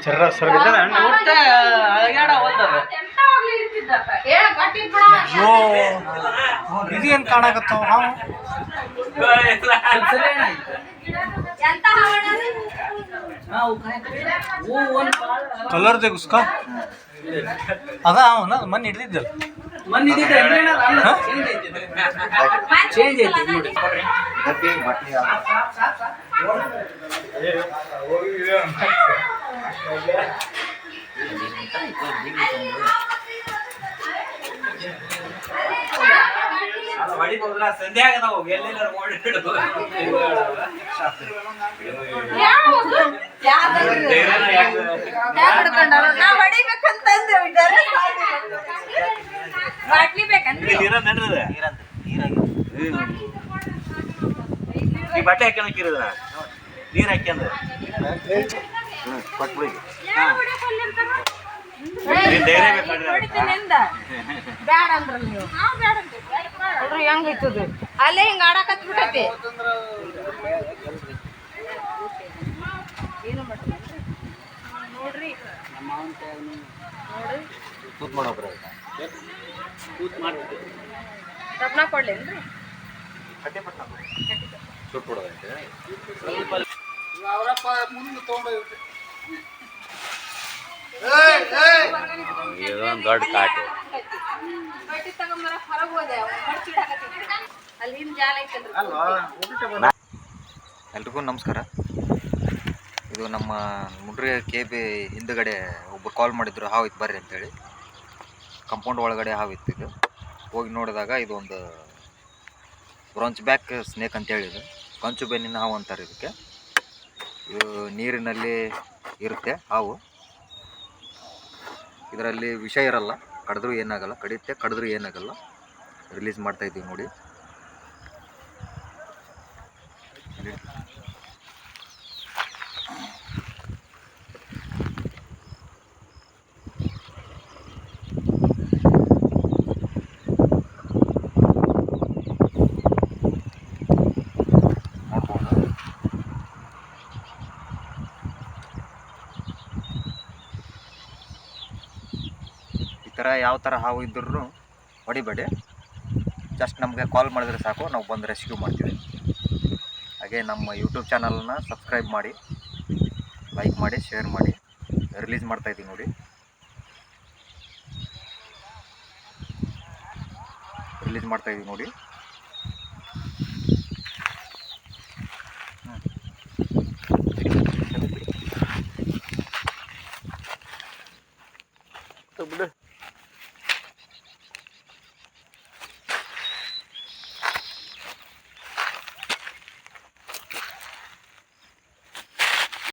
ಚರ್ರ ಸರ್ಗದ ಒಟ್ಟ ಅಳಗ್ಯಾಡ ಹೋದದ ಅಯ್ಯೋ ಇದು ಏನು ಕಾಣಕತ್ತಾವ ಹಾವು ಕಲರ್ ತೆಗುಸ್ಕ ಅದ ಅವನ ಮಣ್ಣು ಹಿಡ್ದಿದ್ದಲ್ಲ ಚೇಂಜ್ ಐತಿ ನೋಡಿ ಬಟ್ಟೆ ಹಾಕ್ಯಕಿರದ ನೀರ್ ಹಾಕ್ಯಂದ ಕೊಟ್ಬಿಡಿ ಬ್ಯಾಡ ಅಂದ್ರ ನೀವು ಹೆಂಗ್ ಐತದ ಅಲ್ಲೇ ಹಿಂಗ ಆಡಕತ್ ಬಿಟ್ಟೈತಿ ಏನು ಮಾಡ್ತೀವಿ ನೋಡ್ರಿ ನೋಡ್ರಿ ತೂತ್ ಮಾಡೋಬ್ರ ಕೂತ್ ಮಾಡ್ತೀವಿ ರಬ್ನ ಕೊಡ್ಲೇನ್ರಿ ಸುಟ್ ಬಿಡೋದಂತೆ ಅವರಪ್ಪ ಮುಂದೆ ತೊಗೊಂಡೋಗ್ಬಿಟ್ಟು ದೊಡ್ಡ ಕಾಟು ಬಟ್ಟಿ ತಗೊಂಬರಕ್ ಹೊರಗೆ ಹೋದೆ ಅಲ್ಲಿ ಹಿಂದ್ ಜಾಲ ಐತಲ್ರಿ ಎಲ್ರಿಗೂ ನಮಸ್ಕಾರ. ಇದು ನಮ್ಮ ಮುಡ್ರಿ KB ಹಿಂದುಗಡೆ ಒಬ್ಬರು ಕಾಲ್ ಮಾಡಿದ್ರು ಹಾವು ಇತ್ತು ಬರ್ರಿ ಅಂತೇಳಿ. ಕಂಪೌಂಡ್ ಒಳಗಡೆ ಹಾವು ಇತ್ತು. ಇದು ಹೋಗಿ ನೋಡಿದಾಗ ಇದು ಒಂದು ಬ್ರೌನ್ಚ್ ಬ್ಯಾಕ್ ಸ್ನೇಕ್ ಅಂತೇಳಿ, ಇದು ಕಂಚು ಬೆನ್ನಿನ ಹಾವು ಅಂತಾರೆ ಇದಕ್ಕೆ. ಇದು ನೀರಿನಲ್ಲಿ ಇರುತ್ತೆ ಹಾವು. ಇದರಲ್ಲಿ ವಿಷ ಇರಲ್ಲ, ಕಡಿದ್ರೂ ಏನಾಗಲ್ಲ, ಕಡಿಯುತ್ತೆ ಕಡಿದ್ರೂ ಏನಾಗಲ್ಲ. ರಿಲೀಸ್ ಮಾಡ್ತಾಯಿದ್ದೀವಿ ನೋಡಿ. ಈ ಥರ ಯಾವ ಥರ ಹಾವು ಇದ್ರೂ ಹೊಡಿಬೇಡಿ, ಜಸ್ಟ್ ನಮಗೆ ಕಾಲ್ ಮಾಡಿದ್ರೆ ಸಾಕು, ನಾವು ಬಂದು ರೆಸ್ಕ್ಯೂ ಮಾಡ್ತೀವಿ. ಹಾಗೆ ನಮ್ಮ ಯೂಟ್ಯೂಬ್ ಚಾನಲನ್ನ ಸಬ್ಸ್ಕ್ರೈಬ್ ಮಾಡಿ, ಲೈಕ್ ಮಾಡಿ, ಶೇರ್ ಮಾಡಿ. ರಿಲೀಸ್ ಮಾಡ್ತಾಯಿದ್ದೀವಿ ನೋಡಿ. ರಿಲೀಸ್ ಮಾಡ್ತಾಯಿದ್ದೀವಿ ನೋಡಿ. ಬಿಡು.